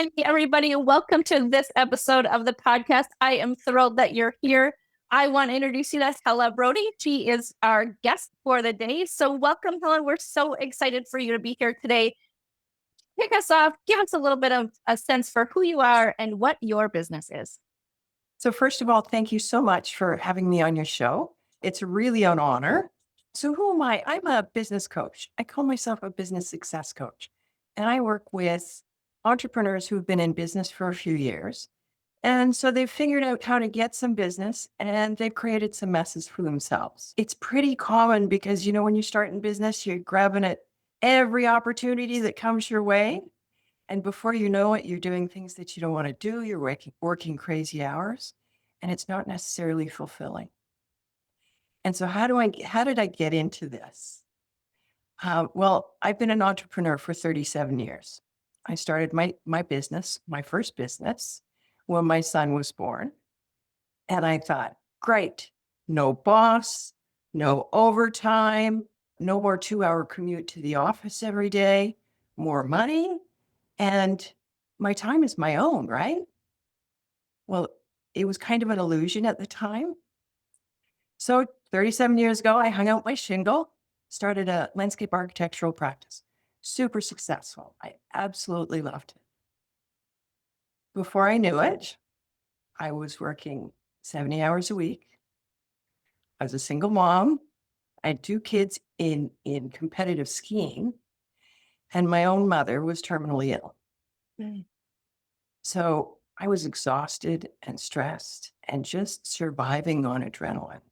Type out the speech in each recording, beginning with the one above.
Hey, everybody, welcome to this episode of the podcast. I am thrilled that you're here. I want to introduce you to Helle Brodie. She is our guest for the day. So, welcome, Helen. We're so excited for you to be here today. Kick us off. Give us a little bit of a sense for who you are and what your business is. So first of all, thank you so much for having me on your show. It's really an honor. So who am I? I'm a business coach. I call myself a business success coach. And I work with entrepreneurs who've been in business for a few years. And so they've figured out how to get some business and they've created some messes for themselves. It's pretty common because, when you start in business, you're grabbing at every opportunity that comes your way. And before you know it, you're doing things that you don't want to do. You're working crazy hours, and it's not necessarily fulfilling. And so how did I get into this? Well, I've been an entrepreneur for 37 years. I started my business, my first business, when my son was born. And I thought, great, no boss, no overtime, no more 2-hour commute to the office every day, more money. And my time is my own, right? Well, it was kind of an illusion at the time. So 37 years ago, I hung out my shingle, started a landscape architectural practice. Super successful. I absolutely loved it. Before I knew it, I was working 70 hours a week. I was a single mom. I had 2 kids in competitive skiing, and my own mother was terminally ill. Mm. So I was exhausted and stressed and just surviving on adrenaline.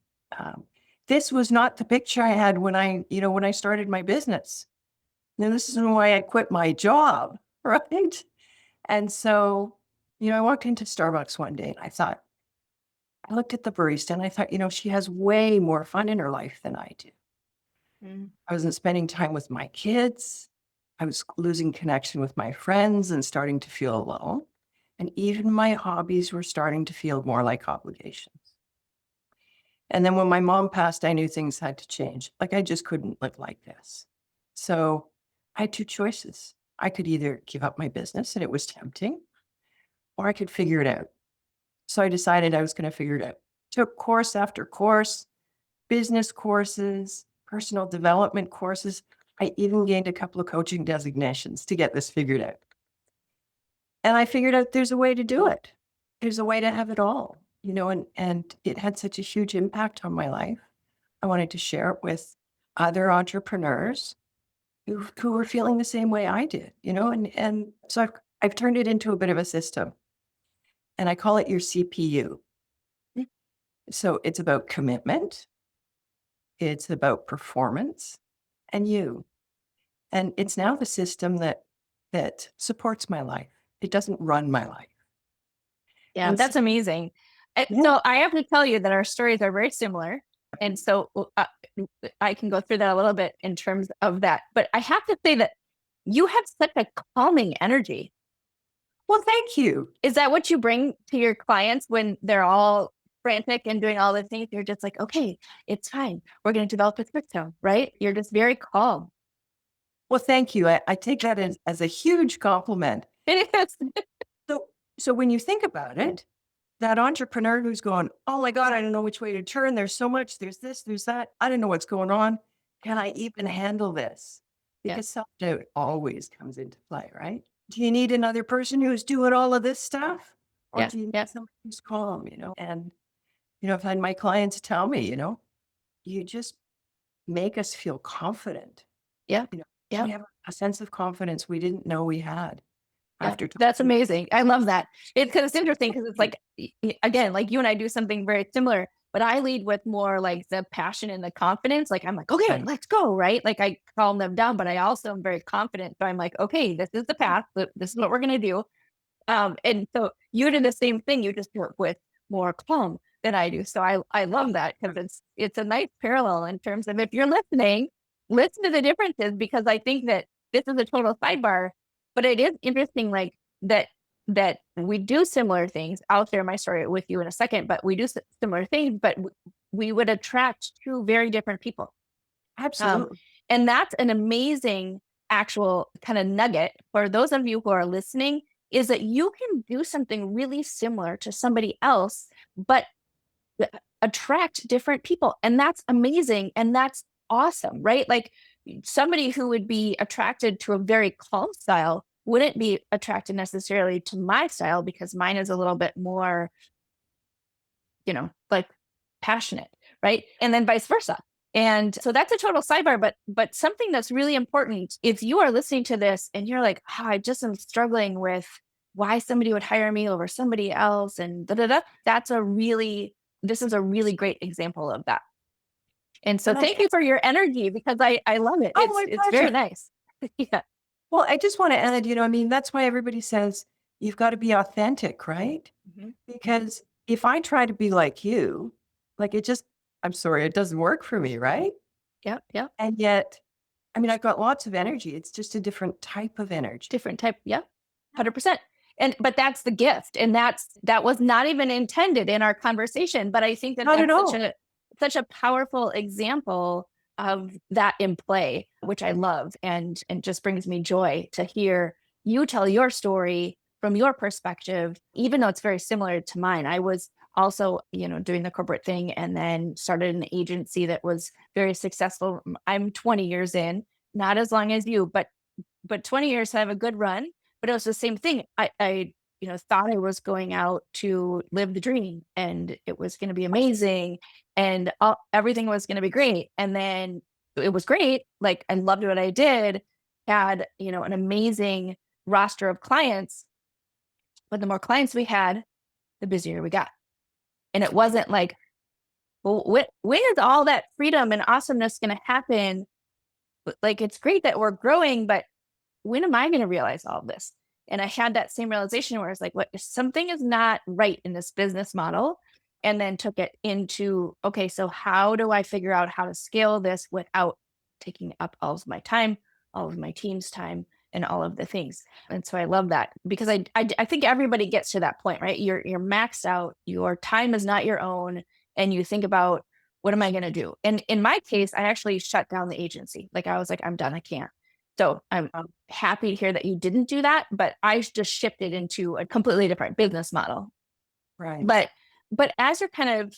This was not the picture I had when I started my business. Now, this is why I quit my job, right? And so, I walked into Starbucks one day and I looked at the barista and I thought, she has way more fun in her life than I do. Mm. I wasn't spending time with my kids. I was losing connection with my friends and starting to feel alone. And even my hobbies were starting to feel more like obligations. And then when my mom passed, I knew things had to change. Like I just couldn't live like this. So I had 2 choices. I could either give up my business, and it was tempting, or I could figure it out. So I decided I was going to figure it out. Took course after course, business courses, personal development courses. I even gained a couple of coaching designations to get this figured out. And I figured out there's a way to do it. There's a way to have it all, and it had such a huge impact on my life. I wanted to share it with other entrepreneurs who were feeling the same way I did, and so I've turned it into a bit of a system, and I call it your CPU. So it's about commitment, it's about performance, and you. And it's now the system that supports my life. It doesn't run my life. Yeah, And that's amazing. yeah. So I have to tell you that our stories are very similar. And so I can go through that a little bit in terms of that. But I have to say that you have such a calming energy. Well, thank you. Is that what you bring to your clients when they're all frantic and doing all the things? You're just like, okay, it's fine. We're going to develop a system, right? You're just very calm. Well, thank you. I take that as a huge compliment. It is. So when you think about it, that entrepreneur who's going, oh my God, I don't know which way to turn. There's so much, there's this, there's that. I don't know what's going on. Can I even handle this? Yeah. Because self-doubt always comes into play, right? Do you need another person who's doing all of this stuff? Or Yeah. do you Yeah. need somebody who's calm, And, I've had my clients tell me, you just make us feel confident. Yeah. Yeah. We have a sense of confidence we didn't know we had. Yeah, After that's talking. amazing. I love that. It's interesting because it's like, again, like you and I do something very similar, but I lead with more like the passion and the confidence. Like I'm like, okay, Right. let's go. Right. Like I calm them down, but I also am very confident. So I'm like, okay, this is the path. This is what we're going to do. And so you do the same thing. You just work with more calm than I do. So I love that because it's a nice parallel in terms of if you're listening, listen to the differences because I think that this is a total sidebar, but it is interesting like that we do similar things. I'll share my story with you in a second, but we do similar things, but we would attract 2 very different people. Absolutely. And that's an amazing actual kind of nugget for those of you who are listening. is that you can do something really similar to somebody else, but attract different people. And that's amazing. And that's awesome, right? Like somebody who would be attracted to a very calm style wouldn't be attracted necessarily to my style because mine is a little bit more, like passionate, right? And then vice versa. And so that's a total sidebar, but something that's really important, if you are listening to this and you're like, oh, I just am struggling with why somebody would hire me over somebody else and da da da, this is a really great example of that. And so thank you for your energy because I love it. Oh, It's my it's very pleasure. nice. Yeah. Well, I just want to add, that's why everybody says you've got to be authentic, right? Mhm. Because if I try to be like you, like I'm sorry, it doesn't work for me, right? Yep. Yep. And yet, I've got lots of energy. It's just a different type of energy. Different type. Yep. 100%. But that's the gift. And that was not even intended in our conversation. But I think that Not at that's all. such a powerful example of that in play, which I love and just brings me joy to hear you tell your story from your perspective, even though it's very similar to mine. I was also, doing the corporate thing and then started an agency that was very successful. I'm 20 years in, not as long as you, but 20 years to have a good run. But it was the same thing. I thought I was going out to live the dream and it was going to be amazing and everything was going to be great. And then it was great. Like I loved what I did, had, an amazing roster of clients. But the more clients we had, the busier we got. And it wasn't like, well, when is all that freedom and awesomeness going to happen? Like, it's great that we're growing, but when am I going to realize all of this? And I had that same realization where it's like, what, something is not right in this business model. And then took it into, okay, so how do I figure out how to scale this without taking up all of my time, all of my team's time, and all of the things. And so I love that because I think everybody gets to that point, right? You're maxed out, your time is not your own, and you think about what am I going to do? And in my case, I actually shut down the agency. Like I was like, I'm done. I can't. So I'm happy to hear that you didn't do that, but I just shifted into a completely different business model. Right. But as you're kind of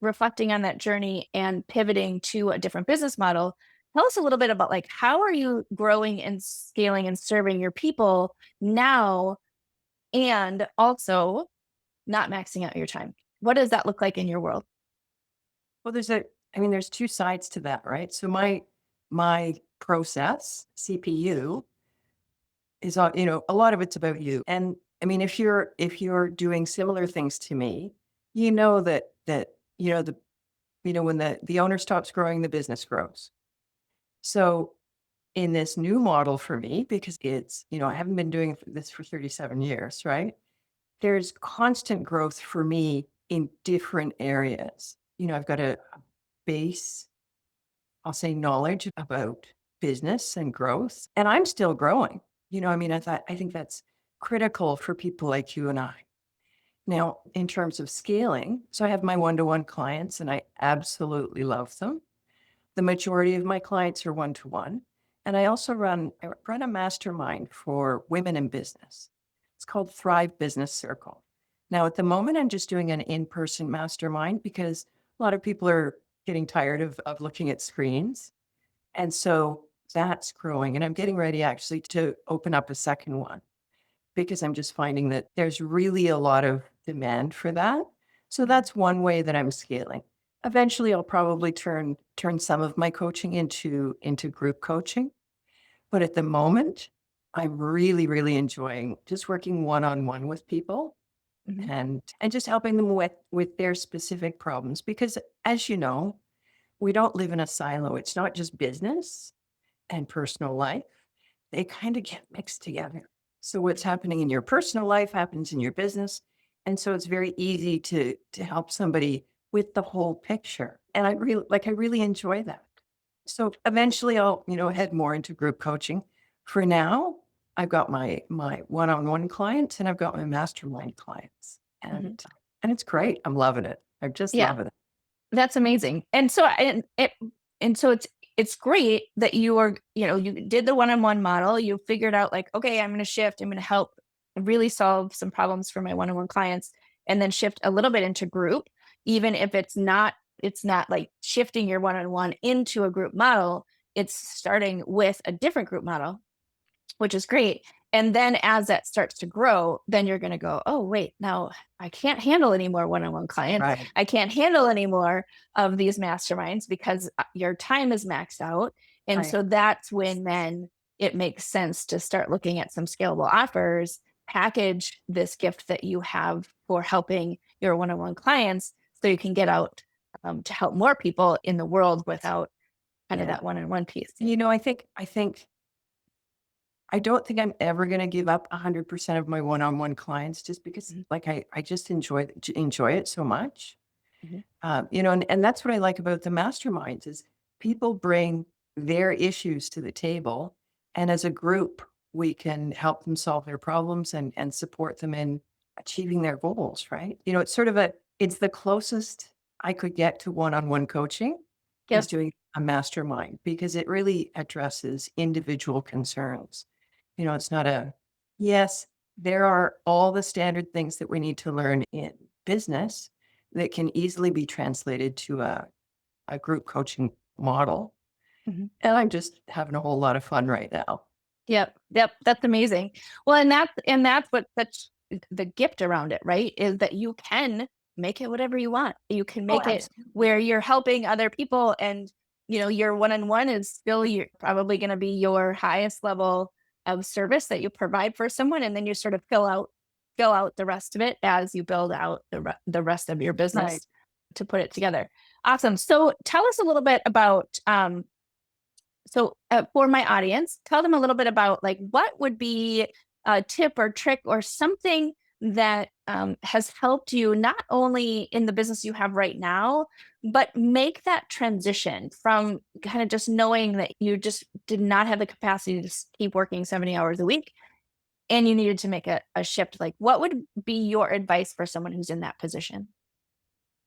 reflecting on that journey and pivoting to a different business model, tell us a little bit about like how are you growing and scaling and serving your people now and also not maxing out your time. What does that look like in your world? Well, there's two sides to that, right? So my process, CPU, is on, a lot of it's about you. And if you're doing similar things to me, you know when the owner stops growing, the business grows. So in this new model for me, because I haven't been doing this for 37 years, right? There's constant growth for me in different areas. I've got a base, I'll say, knowledge about business and growth, and I'm still growing. I think that's critical for people like you and I. Now, in terms of scaling, so I have my one-to-one clients and I absolutely love them. The majority of my clients are one-to-one. And I also run a mastermind for women in business. It's called Thrive Business Circle. Now, at the moment, I'm just doing an in-person mastermind because a lot of people are getting tired of looking at screens. And so that's growing. And I'm getting ready actually to open up a second one because I'm just finding that there's really a lot of demand for that. So that's one way that I'm scaling. Eventually, I'll probably turn some of my coaching into group coaching. But at the moment, I'm really, really enjoying just working one-on-one with people Mhm. and just helping them with their specific problems. Because as you know, we don't live in a silo. It's not just business and personal life. They kind of get mixed together. So what's happening in your personal life happens in your business. And so it's very easy to help somebody with the whole picture. And I really enjoy that. So eventually I'll, head more into group coaching. For now, I've got my one-on-one clients and I've got my mastermind clients. Mhm. And it's great. I'm loving it. I'm just Yeah, loving it. that's amazing. And so it's great that you did the one-on-one model. You figured out like, okay, I'm going to shift. I'm going to help really solve some problems for my one-on-one clients, and then shift a little bit into group, even if it's not like shifting your one-on-one into a group model. It's starting with a different group model, which is great. And then as that starts to grow, then you're going to go, oh, wait, now I can't handle any more one-on-one clients. Right. I can't handle any more of these masterminds because your time is maxed out. And Right. so that's when then it makes sense to start looking at some scalable offers, package this gift that you have for helping your one-on-one clients so you can get out to help more people in the world without kind of Yeah. that one-on-one piece. I don't think I'm ever going to give up 100% of my one-on-one clients just because Mhm. like I just enjoy it so much. Mhm. And that's what I like about the masterminds is people bring their issues to the table, and as a group, we can help them solve their problems and support them in achieving their goals, right? It's the closest I could get to one-on-one coaching is Yep. doing a mastermind because it really addresses individual concerns. It's not yes, there are all the standard things that we need to learn in business that can easily be translated to a group coaching model. Mhm. And I'm just having a whole lot of fun right now. Yep. Yep. That's amazing. Well, and that's what such the gift around it, right? Is that you can make it whatever you want. You can Oh, make it absolutely. where you're helping other people, and your one-on-one is still probably going to be your highest level of service that you provide for someone, and then you sort of fill out the rest of it as you build out the rest of your Right. business to put it together. Awesome. So tell us a little bit about for my audience, tell them a little bit about like what would be a tip or trick or something that has helped you not only in the business you have right now, but make that transition from kind of just knowing that you just did not have the capacity to keep working 70 hours a week and you needed to make a shift. Like, what would be your advice for someone who's in that position?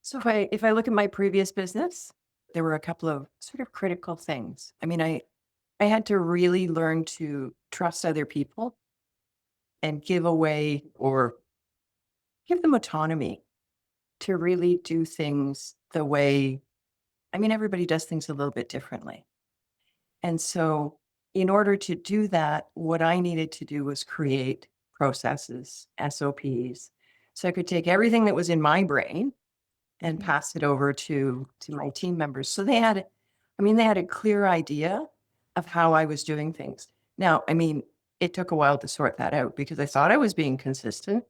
So if I look at my previous business, there were a couple of sort of critical things. I mean, I had to really learn to trust other people and give away or give them autonomy to really do things the way, I mean, everybody does things a little bit differently. And so, in order to do that, what I needed to do was create processes, SOPs, so I could take everything that was in my brain and Mhm. pass it over to my team members. So they had a clear idea of how I was doing things. Now, I mean, it took a while to sort that out because I thought I was being consistent,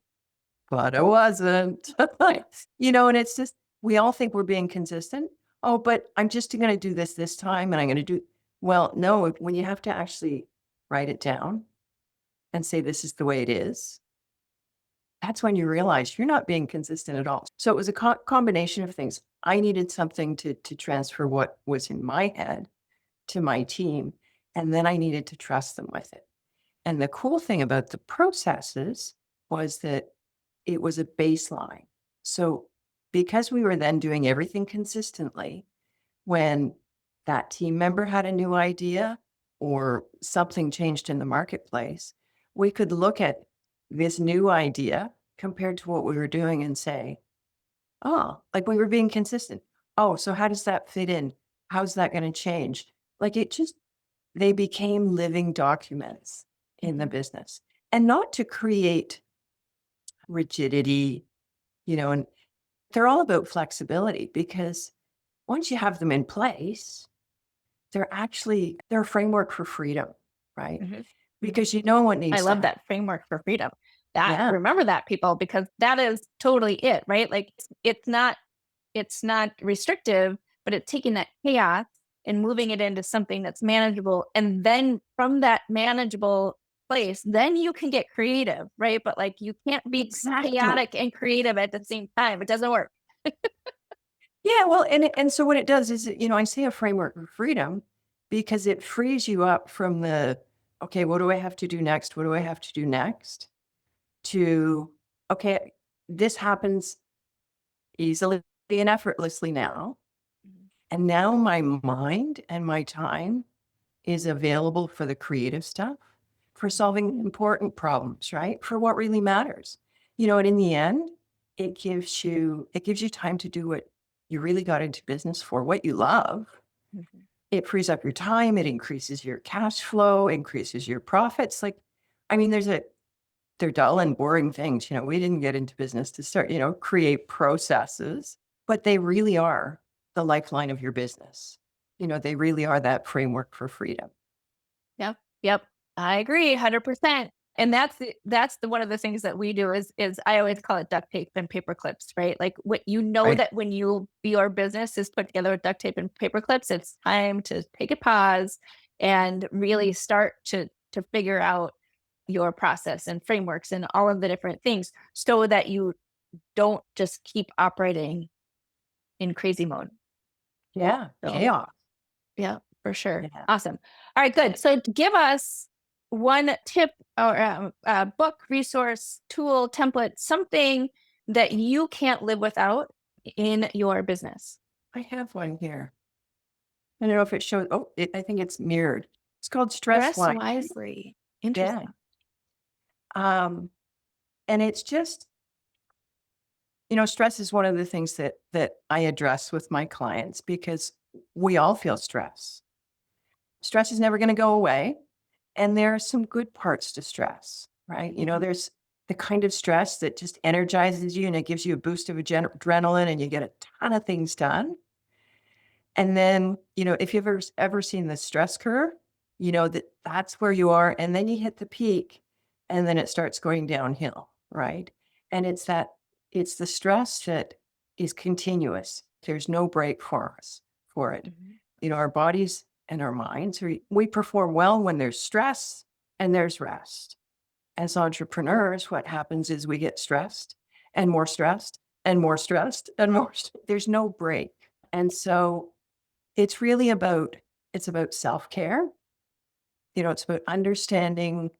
but I wasn't. And it's just we all think we're being consistent. Oh, but I'm just going to do this time and I'm going to do well, no, when you have to actually write it down and say this is the way it is, that's when you realize you're not being consistent at all. So it was a combination of things. I needed something to transfer what was in my head to my team, and then I needed to trust them with it. And the cool thing about the processes was that it was a baseline. So because we were then doing everything consistently, when that team member had a new idea or something changed in the marketplace, we could look at this new idea compared to what we were doing and say, oh, like we were being consistent. Oh, so how does that fit in? How's that going to change? Like they became living documents in the Mhm. business and not to create rigidity, and they're all about flexibility because once you have them in place, they're a framework for freedom, right? Mhm. Mhm. Because you know what I needs to love happen. that framework for freedom. That Yeah, remember that, people, because that is totally it, right? Like it's not restrictive, but it's taking that chaos and moving it into something that's manageable. And then from that manageable place, then you can get creative, right? But like you can't be exactly. chaotic and creative at the same time. It doesn't work. Yeah, well, and so what it does is, I say a framework for freedom because it frees you up from okay, what do I have to do next? What do I have to do next? To, okay, this happens easily and effortlessly now. Mhm. And now my mind and my time is available for the creative stuff. for solving important problems, right? For what really matters. And in the end, it gives you time to do what you really got into business for, what you love. Mhm. It frees up your time, it increases your cash flow, increases your profits. Like, I mean, they're dull and boring things. We didn't get into business to start, create processes, but they really are the lifeline of your business. They really are that framework for freedom. Yep. Yep. I agree 100%. And that's one of the things that we do is I always call it duct tape and paper clips, right? Like what Right. that when your business is put together with duct tape and paper clips, it's time to take a pause and really start to figure out your process and frameworks and all of the different things so that you don't just keep operating in crazy mode. Yeah. So Chaos. yeah, for sure. Yeah. Awesome. All right, good. So give us one tip or book, resource, tool, template, something that you can't live without in your business. I have one here. I don't know if it shows. Oh, I think it's mirrored. It's called Stress Dress Wine. wisely. Yeah. Interesting. Um, and it's just, stress is one of the things that I address with my clients because we all feel stress. Stress is never going to go away. And there are some good parts to stress, right? Mhm. There's the kind of stress that just energizes you and it gives you a boost of adrenaline and you get a ton of things done. And then, if you've ever seen the stress curve, you know that that's where you are. And then you hit the peak and then it starts going downhill, right? And it's the stress that is continuous. There's no break for us for it. Mhm. Our bodies and our minds, we perform well when there's stress and there's rest. As entrepreneurs, what happens is we get stressed and more stressed and more stressed and more. There's no break. And so it's about self-care. It's about understanding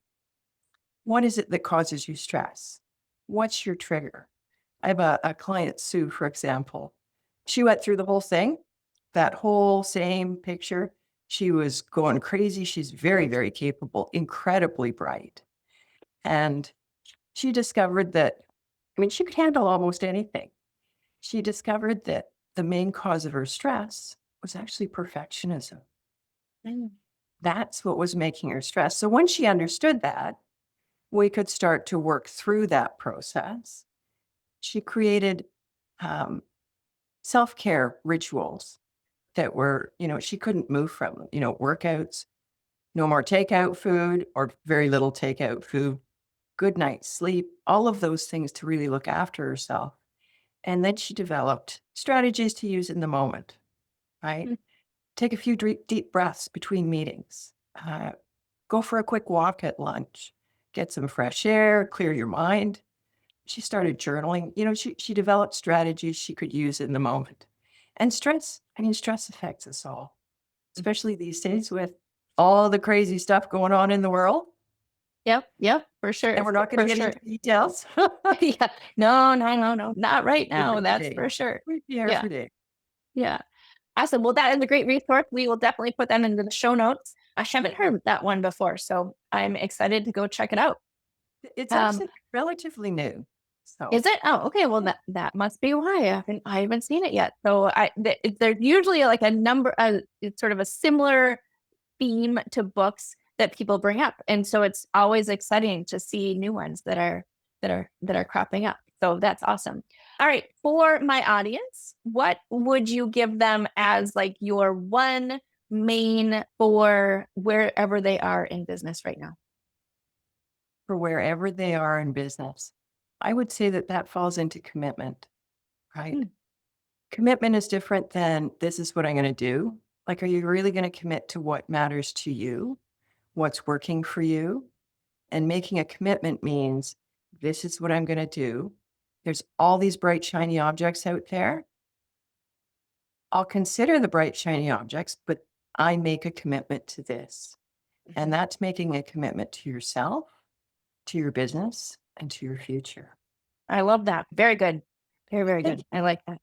what is it that causes you stress? What's your trigger? I have a client, Sue, for example. She went through the whole thing, that whole same picture. She was going crazy. She's very, very capable, incredibly bright. And she discovered that, I mean, she could handle almost anything. She discovered that the main cause of her stress was actually perfectionism. Mm. That's what was making her stress. So once she understood that, we could start to work through that process. She created um, self care rituals that were, she couldn't move from them, workouts, no more takeout food or very little takeout food, good night's sleep, all of those things to really look after herself. And then she developed strategies to use in the moment, right? Mm. Take a few deep breaths between meetings. Go for a quick walk at lunch. Get some fresh air, clear your mind. She started journaling. She developed strategies she could use in the moment. And stress affects us all, especially these days with all the crazy stuff going on in the world. Yep. Yep. For And sure. we're not going to For get sure. into details. Yeah. No, no, no, no. Not right Be now. here for That's days. for sure. We'd be here Yeah. for days. Yeah. Awesome. Well, that is a great resource. We will definitely put that into the show notes. I haven't heard that one before, so I'm excited to go check it out. It's Um, actually relatively new. is So it? Oh, okay. Well, yeah. that must be why I haven't seen it yet. So there's usually like a number, it's sort of a similar theme to books that people bring up, and so it's always exciting to see new ones that are cropping up. So that's awesome. All right, for my audience, what would you give them as like your one main for wherever they are in business right now? For wherever they are in business, I would say that falls into commitment, right? Mm. Commitment is different than this is what I'm going to do. Like, are you really going to commit to what matters to you, what's working for you? And making a commitment means this is what I'm going to do. There's all these bright, shiny objects out there. I'll consider the bright, shiny objects, but I make a commitment to this. And Mhm. that's making a commitment to yourself, to your business, and to your future. I love that. Very good. Very, very Thank good. I like that.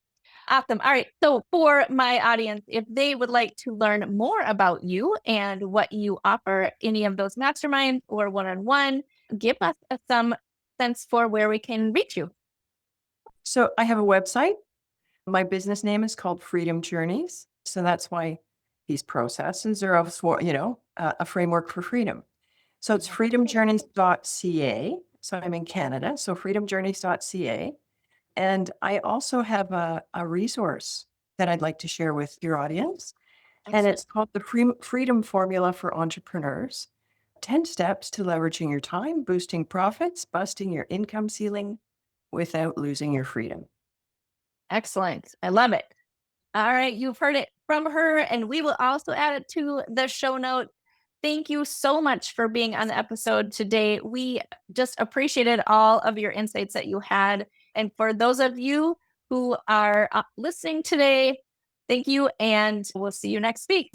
Awesome. All right. So for my audience, if they would like to learn more about you and what you offer, any of those masterminds or one-on-one, give us some sense for where we can reach you. So I have a website. My business name is called Freedom Journeys. So that's why these processes are a framework for freedom. So it's freedomjourneys.ca. So I'm in Canada. So freedomjourneys.ca. And I also have a resource that I'd like to share with your audience. And it's called the Freedom Formula for Entrepreneurs. 10 steps to leveraging your time, boosting profits, busting your income ceiling without losing your freedom. Excellent. I love it. All right. You've heard it from her, and we will also add it to the show note. Thank you so much for being on the episode today. We just appreciated all of your insights that you had. And for those of you who are listening today, thank you. And we'll see you next week.